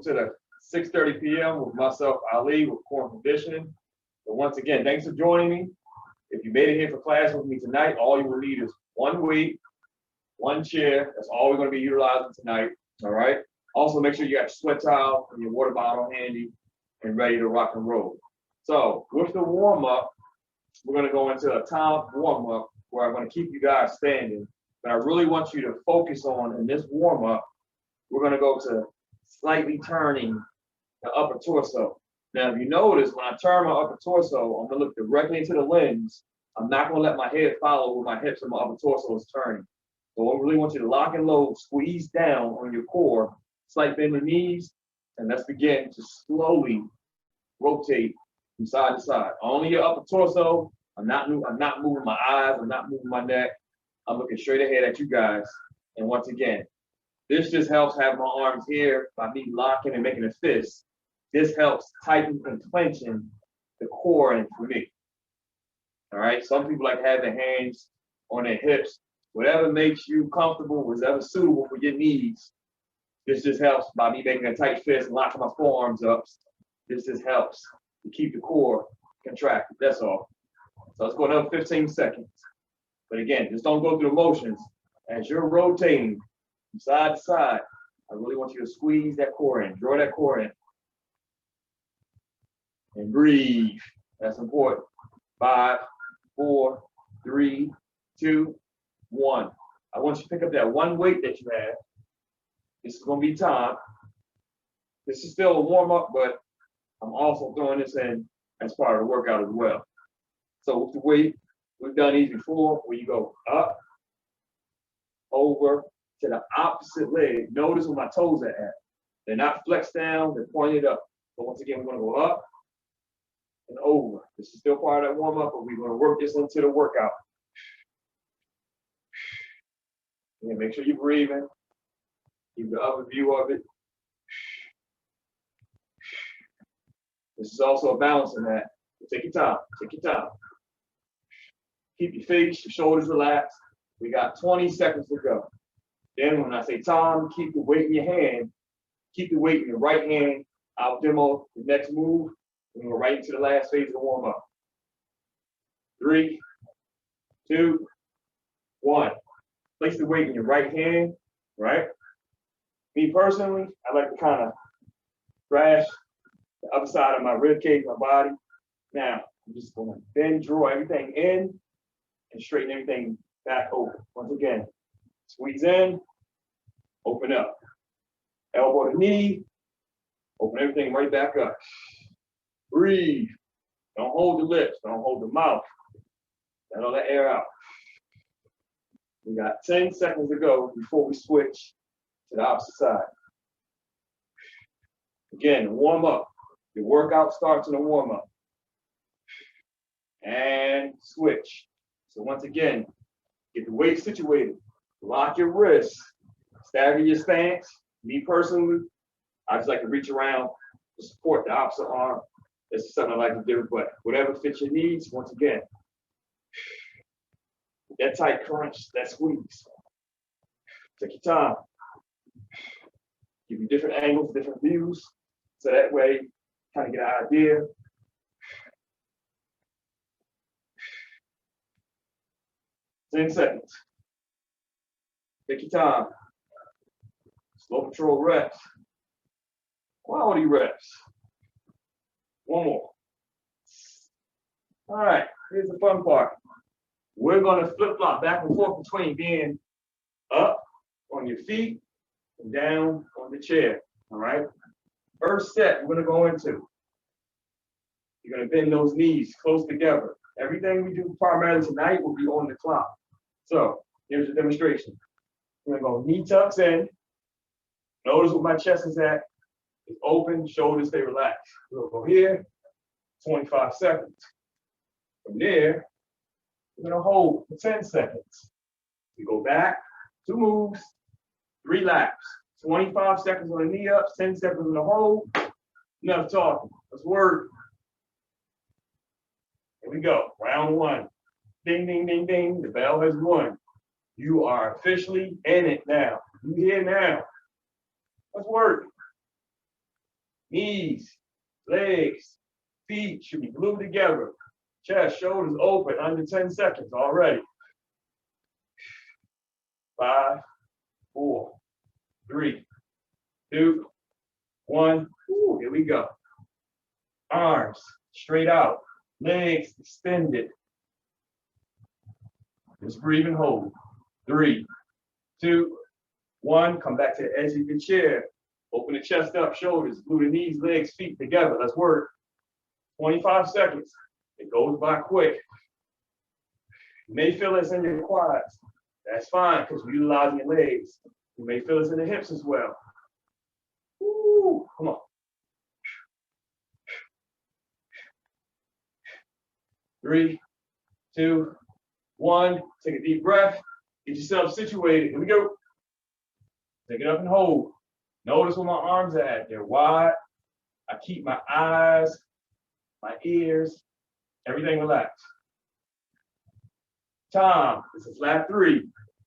To the 6:30 p.m. with myself, Ali, with core conditioning. So once again, thanks for joining me. If you made it here for class with me tonight, all you will need is one weight, one chair. That's all we're going to be utilizing tonight. All right. Also, make sure you got your sweat towel and your water bottle handy and ready to rock and roll. So with the warm up, we're going to go into a time warm up where I'm going to keep you guys standing. But I really want you to focus on in this warm up. We're going to go to slightly turning the upper torso. Now, if you notice, when I turn my upper torso, I'm going to look directly into the lens. I'm not going to let my head follow with my hips and my upper torso is turning. So I really want you to lock and load, squeeze down on your core, slight bend the knees, and let's begin to slowly rotate from side to side. Only your upper torso. I'm not moving my eyes. I'm not moving my neck. I'm looking straight ahead at you guys. And once again, this just helps have my arms here by me locking and making a fist. This helps tighten and clenching the core in for me. All right. Some people like to have their hands on their hips. Whatever makes you comfortable, whatever suitable for your needs. This just helps by me making a tight fist and locking my forearms up. This just helps to keep the core contracted. That's all. So let's go another 15 seconds. But again, just don't go through the motions. As you're rotating from side to side, I really want you to squeeze that core in, draw that core in. And breathe. That's important. 5, 4, 3, 2, 1. I want you to pick up that one weight that you have. This is going to be time. This is still a warm-up, but I'm also throwing this in as part of the workout as well. So with the weight, we've done these before, where you go up, over, to the opposite leg. Notice where my toes are at. They're not flexed down, they're pointed up. So once again, we're going to go up and over. This is still part of that warm-up, but we're going to work this into the workout. And make sure you're breathing. Keep the other view of it. This is also a balancing act. Take your time. Take your time. Keep your face, your shoulders relaxed. We got 20 seconds to go. Then when I say time, keep the weight in your hand. Keep the weight in your right hand. I'll demo the next move. And we're right into the last phase of the warm-up. 3, 2, 1. Place the weight in your right hand, right? Me personally, I like to kind of crash the other side of my rib cage, my body. Now, I'm just going to then draw everything in and straighten everything back over. Once again, squeeze in, open up. Elbow to knee, open everything right back up. Breathe. Don't hold the lips, don't hold the mouth. Let all that air out. We got 10 seconds to go before we switch to the opposite side. Again, warm up. The workout starts in the warm up. And switch. So once again, get the weight situated. Lock your wrists. Stagger your stance. Me personally, I just like to reach around to support the opposite arm. This is something I like to do, but whatever fits your needs, once again. That tight crunch, that squeeze. Take your time. Give you different angles, different views. So that way, kind of get an idea. Ten seconds. Take your time. Slow control reps. Quality reps. One more. All right, here's the fun part. We're going to flip-flop back and forth between being up on your feet and down on the chair, all right? First set we're going to go into. You're going to bend those knees close together. Everything we do primarily tonight will be on the clock. So here's the demonstration. We're going to go knee tucks in. Notice where my chest is at. It's open, shoulders stay relaxed. We'll go here, 25 seconds. From there, we're going to hold for 10 seconds. We go back, 2 moves, 3 laps. 25 seconds on the knee ups, 10 seconds on the hold. Enough talking. Let's work. Here we go. Round 1. Ding, ding, ding, ding. The bell has won. You are officially in it now. You here now. Let's work. Knees, legs, feet should be glued together. Chest, shoulders open, under 10 seconds already. 5, 4, 3, 2, 1. Ooh, here we go. Arms straight out, legs extended. Just breathe and hold. 3, 2, 1. Come back to the edge of your chair. Open the chest up, shoulders, glue the knees, legs, feet together. Let's work. 25 seconds. It goes by quick. You may feel this in your quads. That's fine because we're utilizing your legs. You may feel this in the hips as well. Woo, come on. 3, 2, 1. Take a deep breath. Get yourself situated. Here we go. Take it up and hold. Notice where my arms are at. They're wide. I keep my eyes, my ears, everything relaxed. Time. This is lap 3.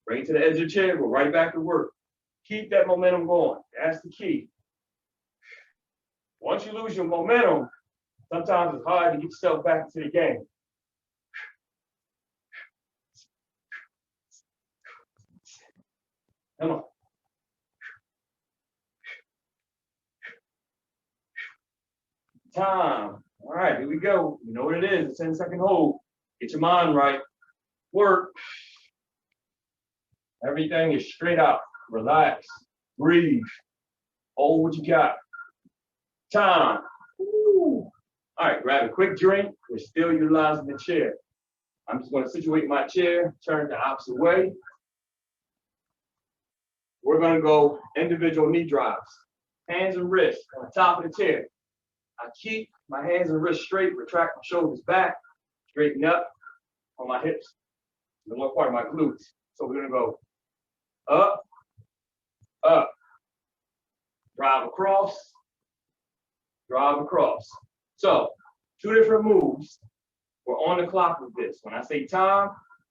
Bring it to the edge of your chair. Go right back to work. Keep that momentum going. That's the key. Once you lose your momentum, sometimes it's hard to get yourself back into the game. Come on. Time. All right, here we go. You know what it is. A 10-second hold. Get your mind right. Work. Everything is straight out. Relax. Breathe. Hold what you got. Time. Woo. All right, grab a quick drink. We're still utilizing the chair. I'm just going to situate my chair, turn the opposite way. We're going to go individual knee drives. Hands and wrists on the top of the chair. I keep my hands and wrists straight, retract my shoulders back, straighten up on my hips, the lower part of my glutes. So we're going to go up, up, drive across, drive across. So 2 different moves. We're on the clock with this. When I say time,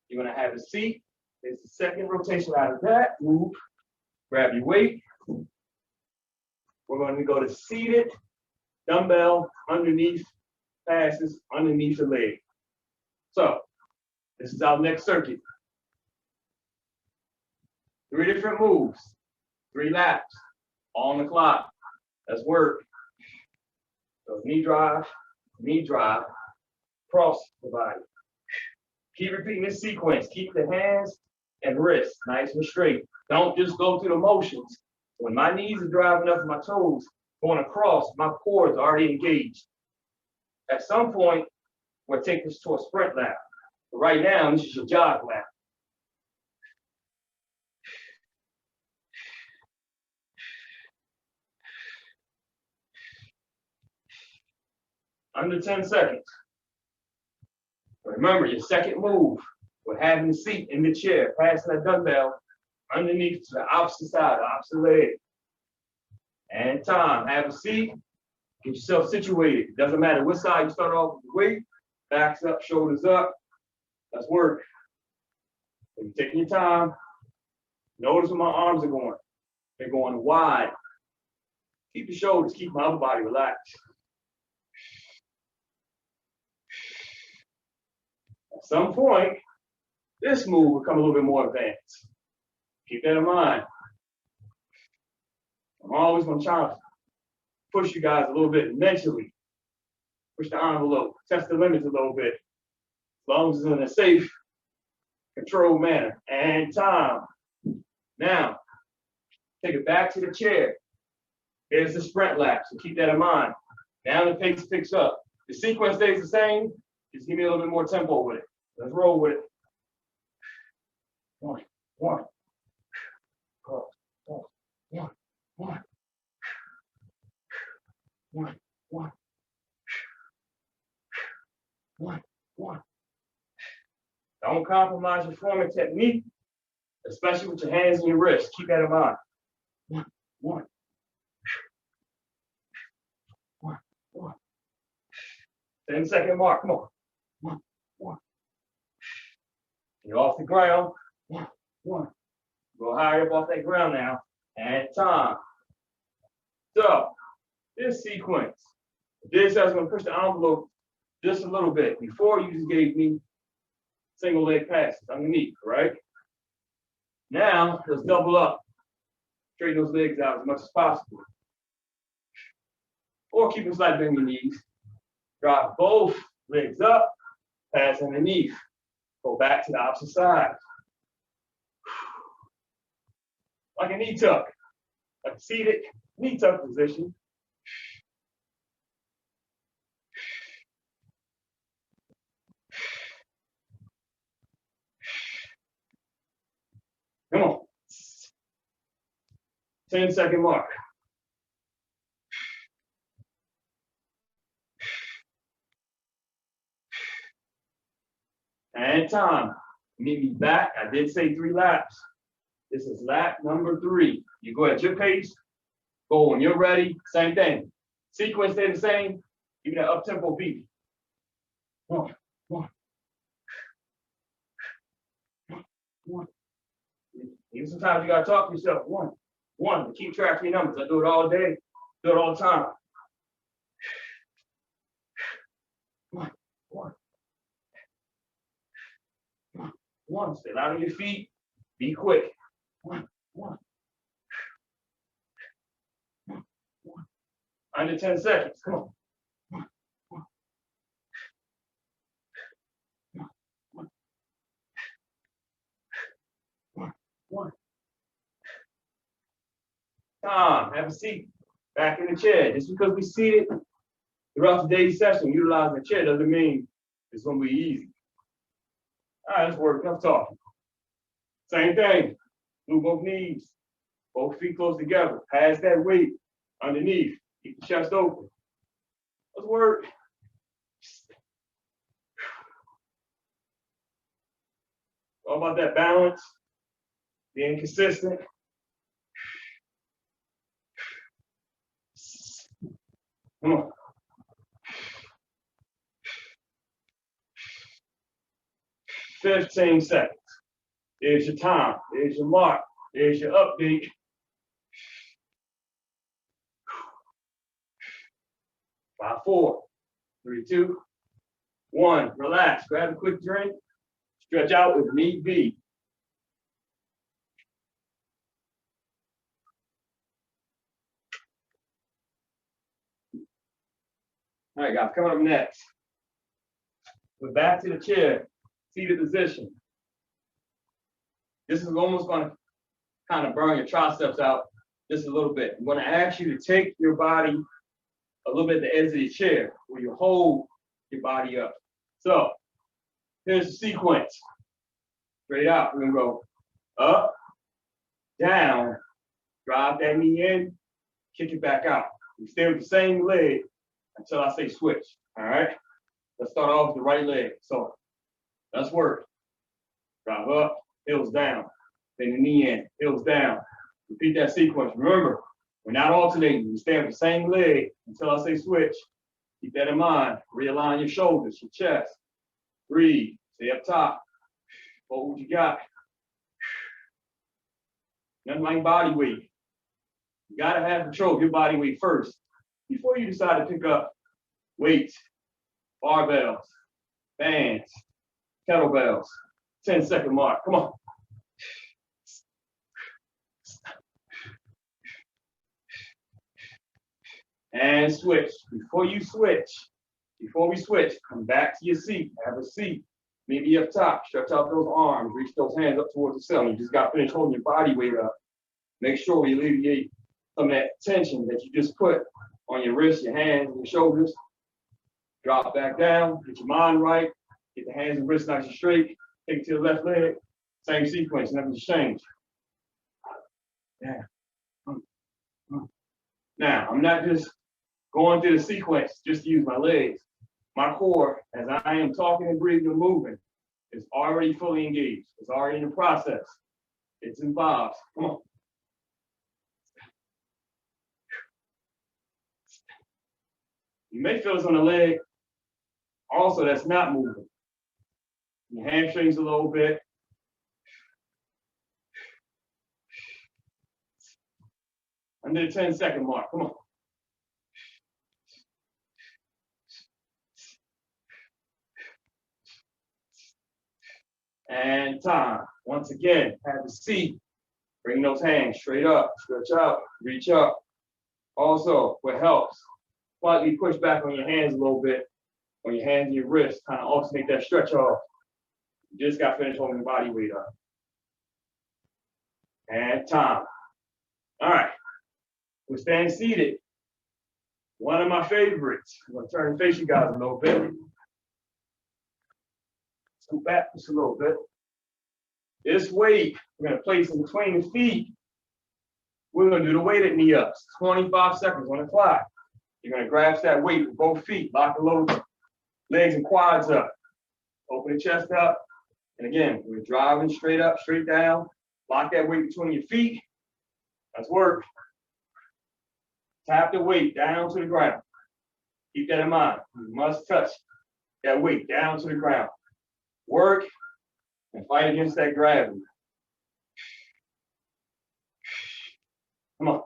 you're going to have a seat. There's the second rotation out of that. Move, grab your weight. We're going to go to seated. Dumbbell underneath, passes underneath the leg. So, this is our next circuit. 3 different moves, 3 laps, on the clock. Let's work. So, knee drive, cross the body. Keep repeating this sequence. Keep the hands and wrists nice and straight. Don't just go through the motions. When my knees are driving up to my toes, going across, my core is already engaged. At some point, we'll take this to a sprint lap. But right now, this is your jog lap. Under 10 seconds. Remember, your second move, we're having the seat in the chair, passing that dumbbell underneath to the opposite side, the opposite leg. And time. Have a seat. Get yourself situated. It doesn't matter what side you start off with the weight. Backs up, shoulders up. Let's work. So you're taking your time. Notice where my arms are going. They're going wide. Keep your shoulders, keep my upper body relaxed. At some point, this move will become a little bit more advanced. Keep that in mind. I'm always going to try to push you guys a little bit mentally. Push the envelope, test the limits a little bit. As long as it's in a safe, controlled manner. And time. Now, take it back to the chair. Here's the sprint lap, so keep that in mind. Now the pace picks up. The sequence stays the same. Just give me a little bit more tempo with it. Let's roll with it. 1, 1. Cross, cross. 1, 1. 1, 1. 1, 1. Don't compromise your form and technique, especially with your hands and your wrists. Keep that in mind. 1, 1. 1, 1. 10-second mark. Come on. 1, 1. You're off the ground. 1, 1. Go higher up off that ground now. And time. So, this sequence. This, I was going to push the envelope just a little bit. Before, you just gave me single leg passes underneath, right? Now, let's double up. Straighten those legs out as much as possible. Or keep them slightly bend your knees. Drop both legs up, pass underneath. Go back to the opposite side. Like a knee tuck. Like a seated knee tuck position. Come on. 10-second mark. And time. Meet me back. I did say 3 laps. This is lap number 3. You go at your pace. Go when you're ready. Same thing. Sequence stay the same. Give me that up-tempo beat. 1, 1. 1. Even sometimes you gotta talk to yourself. 1, 1. Keep track of your numbers. I do it all day. Do it all the time. 1, 1. 1. Stay light on your feet. Be quick. 1, 1. 1, 1. Under 10 seconds. Come on. 1, 1. 1, 1. 1. Time. Have a seat. Back in the chair. Just because we seated throughout the day's session, utilizing the chair doesn't mean it's going to be easy. All right, let's work. Enough talking. Same thing. Do both knees. Both feet close together. Pass that weight underneath. Keep the chest open. Let's work. All about that balance. Being consistent. Come on. 15 seconds. There's your time. There's your mark. There's your update. 5, 4, 3, 2, 1. Relax. Grab a quick drink. Stretch out if need be. All right, guys, coming up next. We're back to the chair, seated position. This is almost going to kind of burn your triceps out just a little bit. I'm going to ask you to take your body a little bit at the edge of your chair where you hold your body up. So here's the sequence. Straight out. We're going to go up, down, drive that knee in, kick it back out. You stay with the same leg until I say switch. All right? Let's start off with the right leg. So let's work. Drive up, heels down. Then the knee in, heels down. Repeat that sequence. Remember, we're not alternating. You stay with the same leg until I say switch. Keep that in mind. Realign your shoulders, your chest. Breathe. Stay up top. Hold what you got. Nothing like body weight. You gotta have control of your body weight first before you decide to pick up weights, barbells, bands, kettlebells. 10-second mark. Come on. And switch. Before we switch, come back to your seat. Have a seat. Maybe up top. Stretch out those arms. Reach those hands up towards the ceiling. You just got to finish holding your body weight up. Make sure we alleviate some of that tension that you just put on your wrists, your hands, and your shoulders. Drop back down. Get your mind right. Get the hands and wrists nice and straight. Take it to the left leg. Same sequence. Nothing's changed. Yeah. Now, I'm not just going through the sequence just to use my legs. My core, as I am talking and breathing and moving, is already fully engaged. It's already in the process. It's involved. Come on. You may feel this on the leg also that's not moving. Your hamstrings a little bit. Under the 10-second mark. Come on. And time. Once again, have a seat. Bring those hands straight up, stretch out, reach up. Also, what helps, slightly push back on your hands a little bit, on your hands and your wrists, kind of alternate that stretch off. You just got finished holding the body weight up. And time. All right, we're staying seated. One of my favorites. I'm gonna turn and face you guys a little bit. Scoot back just a little bit. This weight, we're gonna place in between the feet. We're gonna do the weighted knee ups, 25 seconds on the clock. You're gonna grasp that weight with both feet, lock the lower legs and quads up. Open the chest up. And again, we're driving straight up, straight down. Lock that weight between your feet. Let's work. Tap the weight down to the ground. Keep that in mind. You must touch that weight down to the ground. Work and fight against that gravity. Come on.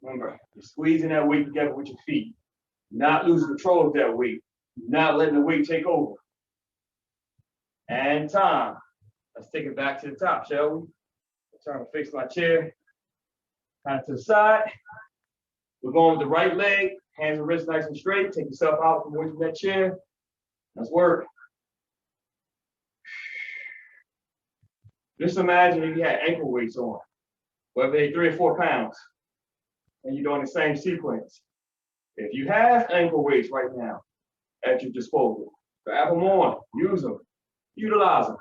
Remember, you're squeezing that weight together with your feet. Not losing control of that weight. Not letting the weight take over. And time. Let's take it back to the top, shall we? Turn and face my chair. Kind of to the side. We're going with the right leg. Hands and wrists nice and straight. Take yourself out from away from that chair. Let's work. Just imagine if you had ankle weights on, whether they're 3 or 4 pounds, and you're doing the same sequence. If you have ankle weights right now at your disposal, grab them on, use them, utilize them.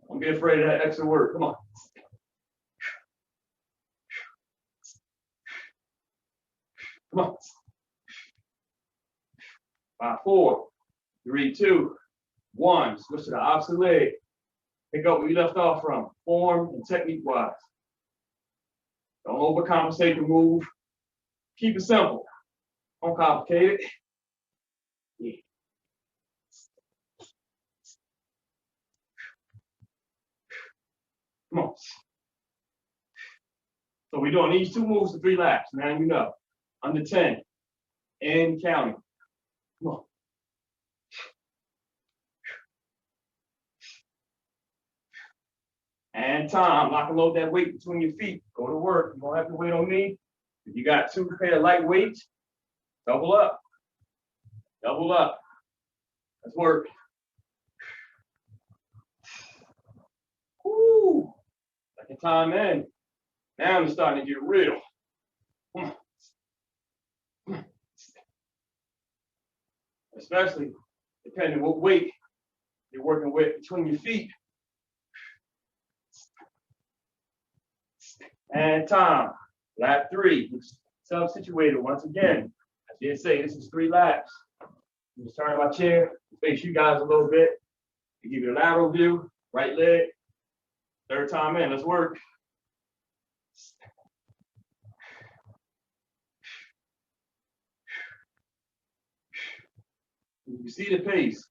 Don't be afraid of that extra work. Come on. Come on. 5, 4, 3, 2, 1. Switch to the opposite leg. Pick up where you left off from, form and technique-wise. Don't overcomplicate the move. Keep it simple. Don't complicate it. Yeah. Come on. So we're doing these 2 moves for 3 laps. Now you know. Under 10. And counting. Come on. And time. Lock and load that weight between your feet. Go to work. You don't have to wait on me. If you got 2 pair of light weights, double up. Double up. Let's work. Woo. Second time in. Now I'm starting to get real. Come on. Especially depending what weight you're working with between your feet. And time. Lap 3. Self-situated once again. I did say this is 3 laps. I'm just turning my chair, face you guys a little bit to give you a lateral view. Right leg. 3rd time in. Let's work. You see the pace.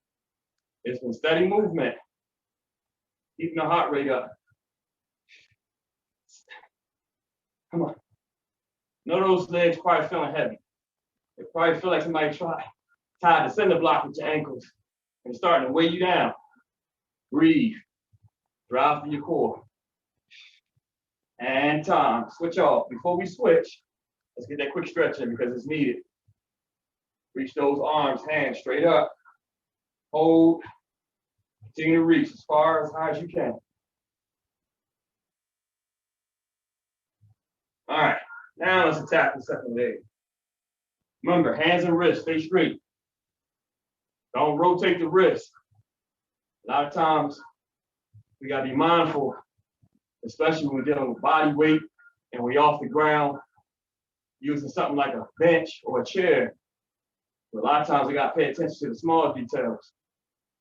It's been steady movement. Keeping the heart rate up. Come on. None of those legs probably feeling heavy. They probably feel like somebody tied the cinder block with your ankles and starting to weigh you down. Breathe. Drive through your core. And time. Switch off. Before we switch, let's get that quick stretch in because it's needed. Reach those arms, hands straight up. Hold. Continue to reach as far as high as you can. All right, now let's attack the second leg. Remember, hands and wrists, stay straight. Don't rotate the wrist. A lot of times, we gotta be mindful, especially when we're dealing with body weight and we off the ground, using something like a bench or a chair. But a lot of times we gotta pay attention to the small details.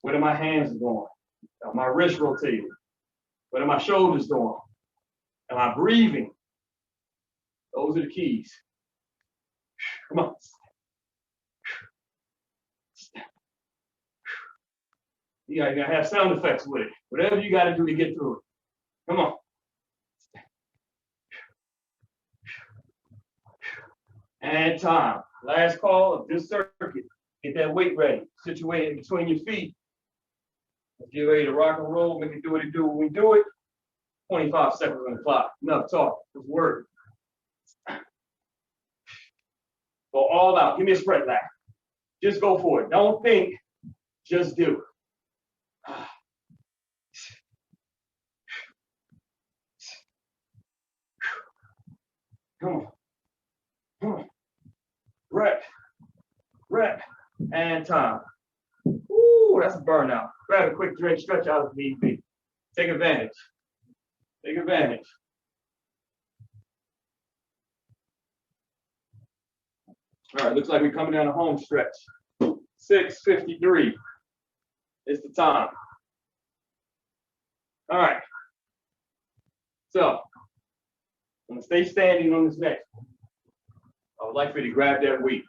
Where are my hands going? Are my wrists rotated? What are my shoulders doing? Am I breathing? Those are the keys. Come on. You gotta have sound effects with it. Whatever you gotta do to get through it. Come on. And time. Last call of this circuit. Get that weight ready. Situate it between your feet. Let's get ready to rock and roll. Make it do what it do when we do it. 25 seconds on the clock. Enough talk. Let's work. Go all out. Give me a spread lap. Just go for it. Don't think. Just do. Come on. Come on. Rep, and time. Ooh, that's a burnout. Grab a quick drink, stretch out if need be. Take advantage. Take advantage. All right, looks like we're coming down the home stretch. 6:53 is the time. All right. So, I'm gonna stay standing on this next one. I would like for you to grab that weight.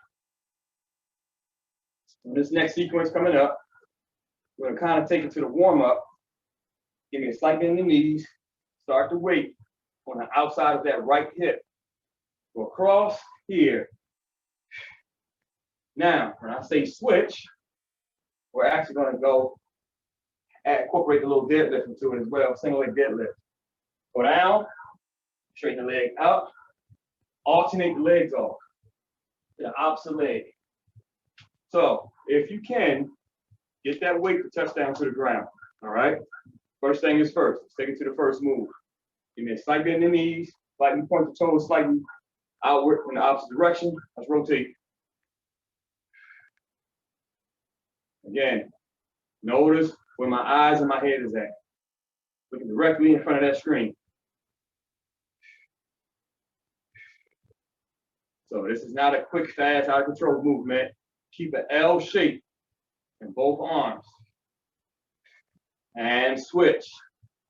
In this next sequence coming up, we're gonna kind of take it to the warm-up. Give me a slight bend in the knees. Start the weight on the outside of that right hip. Go across here. Now, when I say switch, we're actually gonna go and incorporate a little deadlift into it as well, single leg deadlift. Go down, straighten the leg out, alternate the legs off to the opposite leg. So, if you can, get that weight to touch down to the ground, all right? First thing is first, let's take it to the first move. Give me a slight bend in the knees, slightly point the toes slightly outward in the opposite direction. Let's rotate. Again, notice where my eyes and my head is at. Looking directly in front of that screen. So this is not a quick, fast, out of control movement. Keep an L shape in both arms. And switch.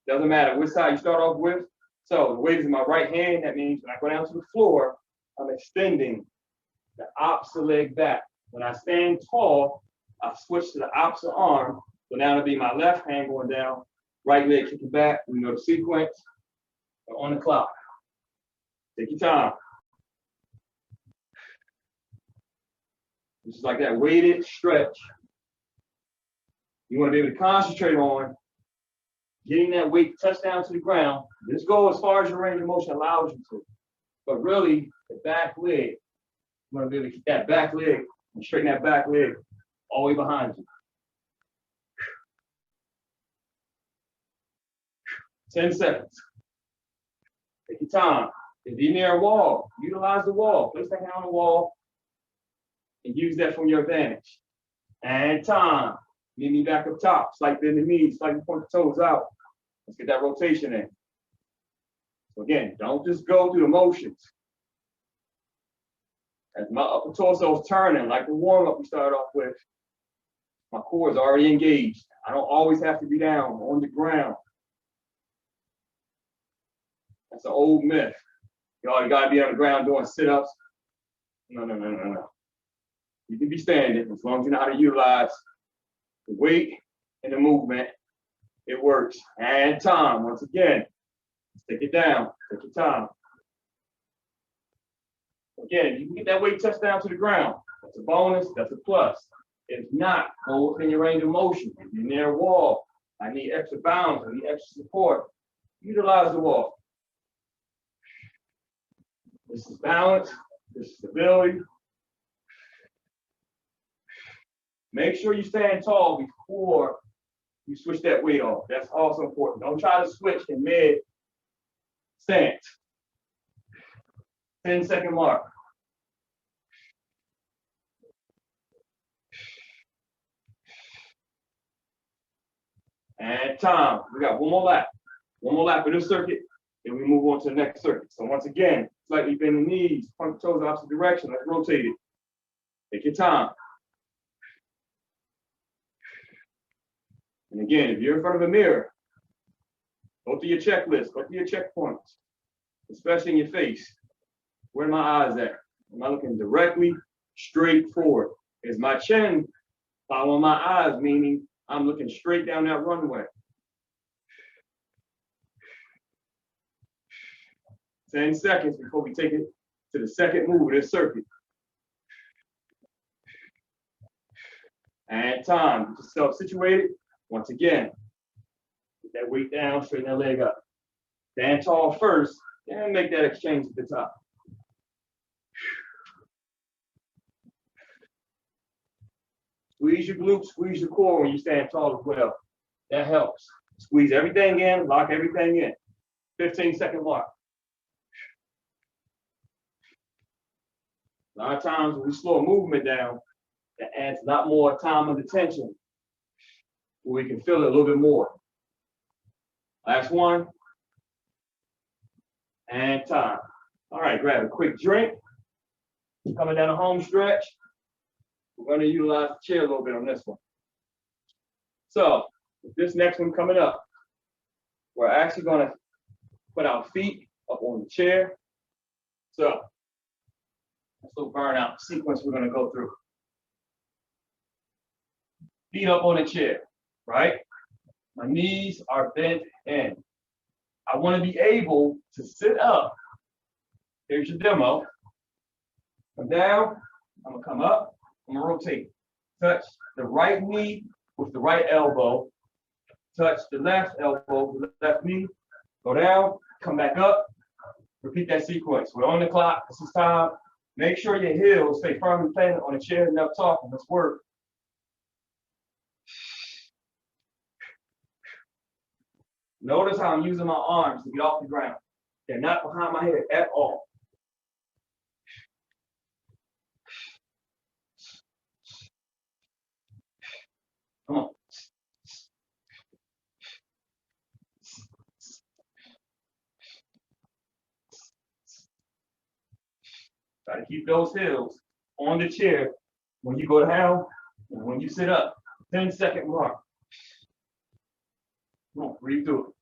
Doesn't matter which side you start off with. So the weight is in my right hand. That means when I go down to the floor, I'm extending the opposite leg back. When I stand tall, I switch to the opposite arm. So now it'll be my left hand going down, right leg kicking back. We know the sequence. We're on the clock. Take your time. This is like that weighted stretch. You want to be able to concentrate on getting that weight to touch down to the ground. Just go as far as your range of motion allows you to. But really, the back leg, you want to be able to keep that back leg and straighten that back leg all the way behind you. 10 seconds. Take your time. If you're near a wall, utilize the wall. Place that hand on the wall and use that from your advantage. And time. Meet me back up top. Slight bend the knees, slightly point the toes out. Let's get that rotation in. So again, don't just go through the motions. As my upper torso is turning, like the warm-up we started off with, my core is already engaged. I don't always have to be down on the ground. That's an old myth. You gotta be on the ground doing sit-ups. No. You can be standing as long as you know how to utilize the weight and the movement. It works. And time. Once again, take it down. Take your time. Again, you can get that weight touch down to the ground. That's a bonus. That's a plus. If not, go within your range of motion. If you're near a wall, I need extra balance. I need extra support. Utilize the wall. This is balance. This is stability. Make sure you stand tall before you switch that weight off. That's also important. Don't try to switch in mid stance. 10-second mark. And time. We got one more lap. One more lap of this circuit, and we move on to the next circuit. So once again, slightly bend the knees, point the toes the opposite direction. Let's rotate it. Take your time. And again, if you're in front of a mirror, go through your checklist, go through your checkpoints, especially in your face. Where are my eyes at? Am I looking directly straight forward? Is my chin following my eyes, meaning I'm looking straight down that runway? 10 seconds before we take it to the second move of this circuit. And time. Get yourself situated. Once again, get that weight down, straighten that leg up. Stand tall first, and make that exchange at the top. Squeeze your glutes, squeeze your core when you stand tall as well. That helps. Squeeze everything in, lock everything in. 15-second mark. A lot of times when we slow a movement down, that adds a lot more time under tension, where we can feel it a little bit more. Last one. And time. All right, grab a quick drink. Coming down the home stretch. We're going to utilize the chair a little bit on this one. So, this next one coming up, we're actually going to put our feet up on the chair. So, that's a little burnout sequence we're going to go through. Feet up on the chair, right? My knees are bent in. I want to be able to sit up. Here's your demo. Come down. I'm going to come up. I'm going to rotate. Touch the right knee with the right elbow. Touch the left elbow with the left knee. Go down. Come back up. Repeat that sequence. We're on the clock. This is time. Make sure your heels stay firmly planted on the chair and up top. Let's work. Notice how I'm using my arms to get off the ground. They're not behind my head at all. Come on. Try to keep those heels on the chair when you go down and when you sit up. 10-second mark. Come on, breathe through it.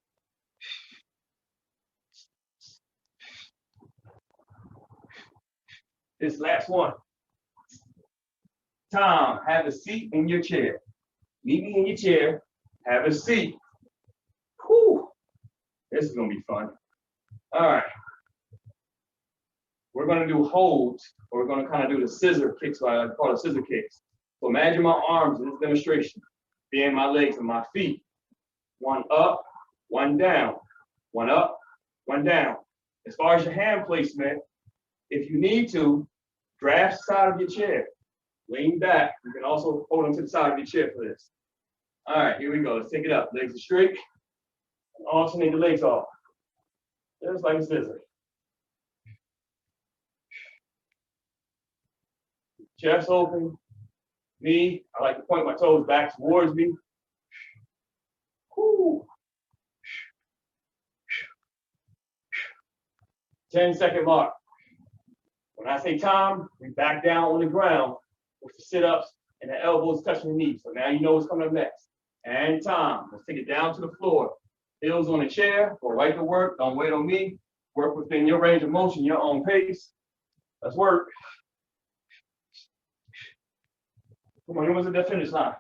This last one. Tom, have a seat in your chair. Meet me in your chair. Have a seat. Whew. This is going to be fun. All right. We're going to do holds, or we're going to kind of do the scissor kicks, what I call it scissor kicks. So imagine my arms in this demonstration, being my legs and my feet. One up, one down. One up, one down. As far as your hand placement, if you need to, grab the side of your chair. Lean back. You can also hold onto the side of your chair for this. All right, here we go. Let's take it up. Legs are straight. And alternate the legs off. Just like a scissor. Chest open. Knee. I like to point my toes back towards me. Whew. 10-second mark. When I say time, we back down on the ground with the sit-ups and the elbows touching the knees. So now you know what's coming up next. And time. Let's take it down to the floor. Heels on the chair, go right to work. Don't wait on me. Work within your range of motion, your own pace. Let's work. Come on, you almost at that finish line.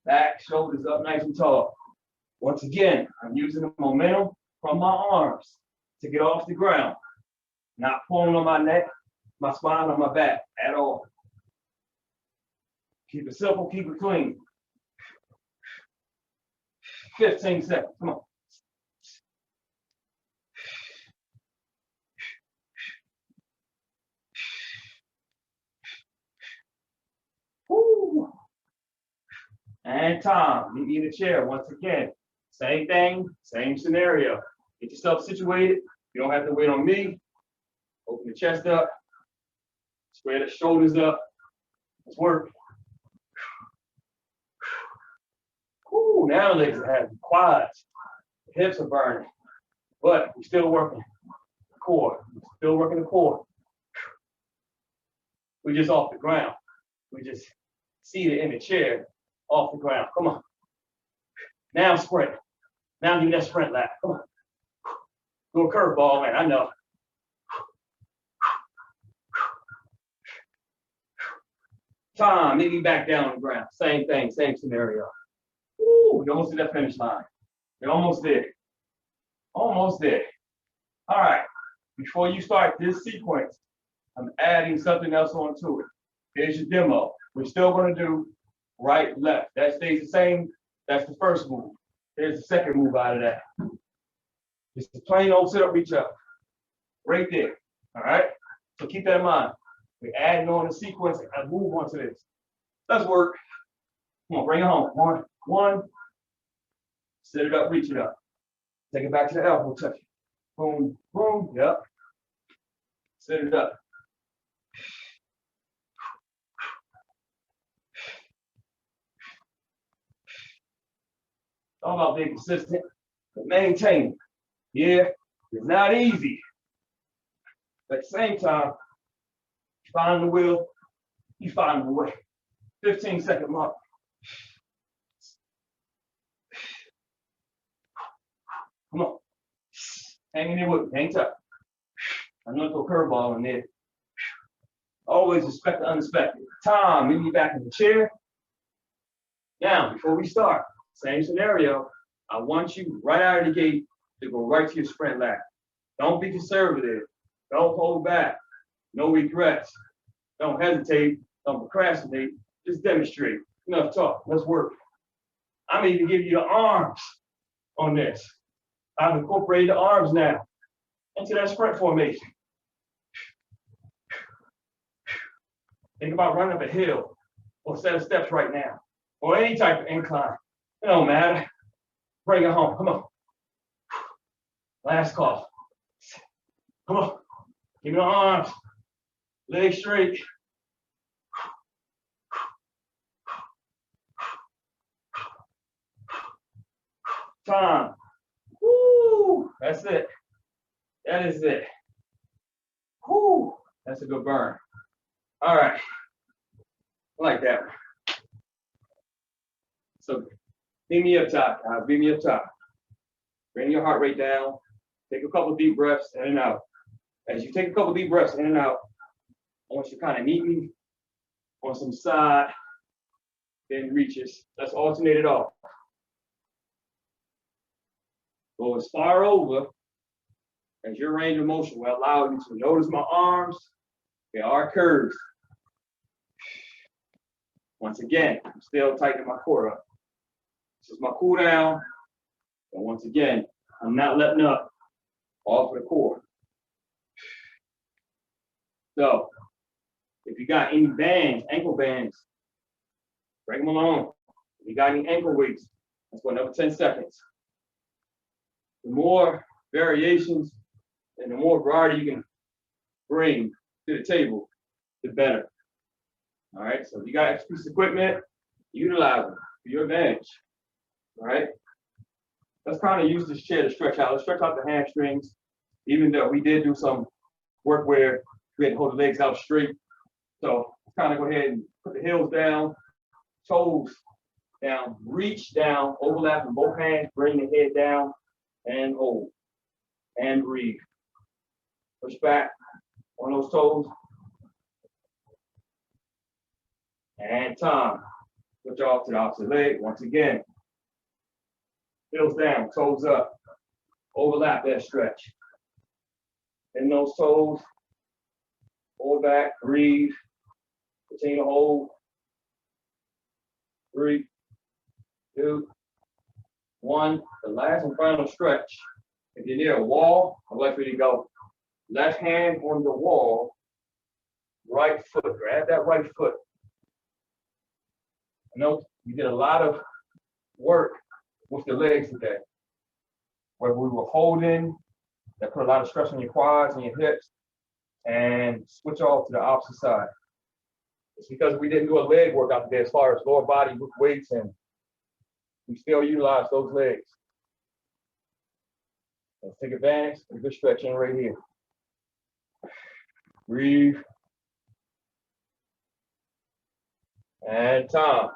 Back, shoulders up nice and tall. Once again, I'm using the momentum from my arms to get off the ground. Not pulling on my neck, my spine, or my back at all. Keep it simple, keep it clean. 15 seconds, come on. Woo. And time, meet me in the chair once again. Same thing, same scenario. Get yourself situated. You don't have to wait on me. Open the chest up. Square the shoulders up. Let's work. Woo, now legs are happy. Quads. The hips are burning. But we're still working the core. We're still working the core. We're just off the ground. We just seated in the chair off the ground. Come on. Now sprint. Now do that sprint lap. Come on. Do a curveball, man. I know. Time, maybe back down on the ground. Same thing, same scenario. Ooh, you're almost at that finish line. You're almost there. Almost there. All right. Before you start this sequence, I'm adding something else onto it. Here's your demo. We're still going to do right, left. That stays the same. That's the first move. Here's the second move out of that. Just a plain old sit up, reach up. Right there. All right? So keep that in mind. We're adding on a sequence and move onto this. Let's work. Come on, bring it home. One. Sit it up, reach it up. Take it back to the elbow, touch it. Boom, boom, yep. Sit it up. All about being consistent, but maintain. Yeah, it's not easy. But at the same time, you find the will, you find the way. 15-second mark. Come on. Hang in there with me, hang tough. I'm gonna throw a curveball in there. Always respect the unexpected. Time, meet me back in the chair. Now, before we start, same scenario. I want you right out of the gate to go right to your sprint lap. Don't be conservative. Don't hold back. No regrets. Don't hesitate. Don't procrastinate. Just demonstrate. Enough talk. Let's work. I'm even give you the arms on this. I've incorporated the arms now into that sprint formation. Think about running up a hill or a set of steps right now, or any type of incline. It don't matter. Bring it home. Come on. Last call. Come on. Give me the arms. Legs straight. Time. Woo! That's it. That is it. Woo! That's a good burn. All right. I like that one. So beam me up top, guys. Beam me up top. Bring your heart rate down. Take a couple deep breaths in and out. As you take a couple deep breaths in and out, I want you to kind of meet me on some side, then reaches. Let's alternate it off. Go as far over as your range of motion will allow you to notice my arms. They are curved. Once again, I'm still tightening my core up. This is my cool down. And once again, I'm not letting up off the core. So, if you got any bands, ankle bands, bring them along. If you got any ankle weights, that's for another 10 seconds. The more variations and the more variety you can bring to the table, the better. All right, so if you got extra piece of equipment, utilize them for your advantage. All right, let's kind of use this chair to stretch out. Let's stretch out the hamstrings, even though we did do some work where we had to hold the legs out straight. So kind of go ahead and put the heels down, toes down, reach down, overlap in both hands, bring the head down, and hold, and breathe. Push back on those toes. And time. Switch off to the opposite leg. Once again. Heels down, toes up. Overlap that stretch. In those toes. Hold back, breathe. Continue to hold. 3, 2, 1. The last and final stretch. If you're near a wall, I'd like for you to go left hand on the wall, right foot. Grab that right foot. I know you did a lot of work with the legs today, where we were holding, that put a lot of stress on your quads and your hips, and switch off to the opposite side. It's because we didn't do a leg workout today as far as lower body with weights, and we still utilize those legs. Let's take advantage of this stretching right here. Breathe. And time.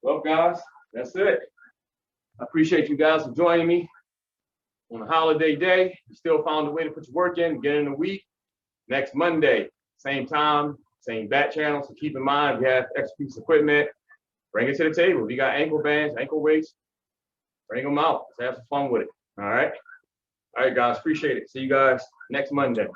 Well, guys, that's it. I appreciate you guys for joining me on a holiday day. You still found a way to put your work in, get in the week. Next Monday, same time, same back channel. So keep in mind, if you have extra piece of equipment, bring it to the table. If you got ankle bands, ankle weights, bring them out. Let's have some fun with it. All right. All right, guys. Appreciate it. See you guys next Monday.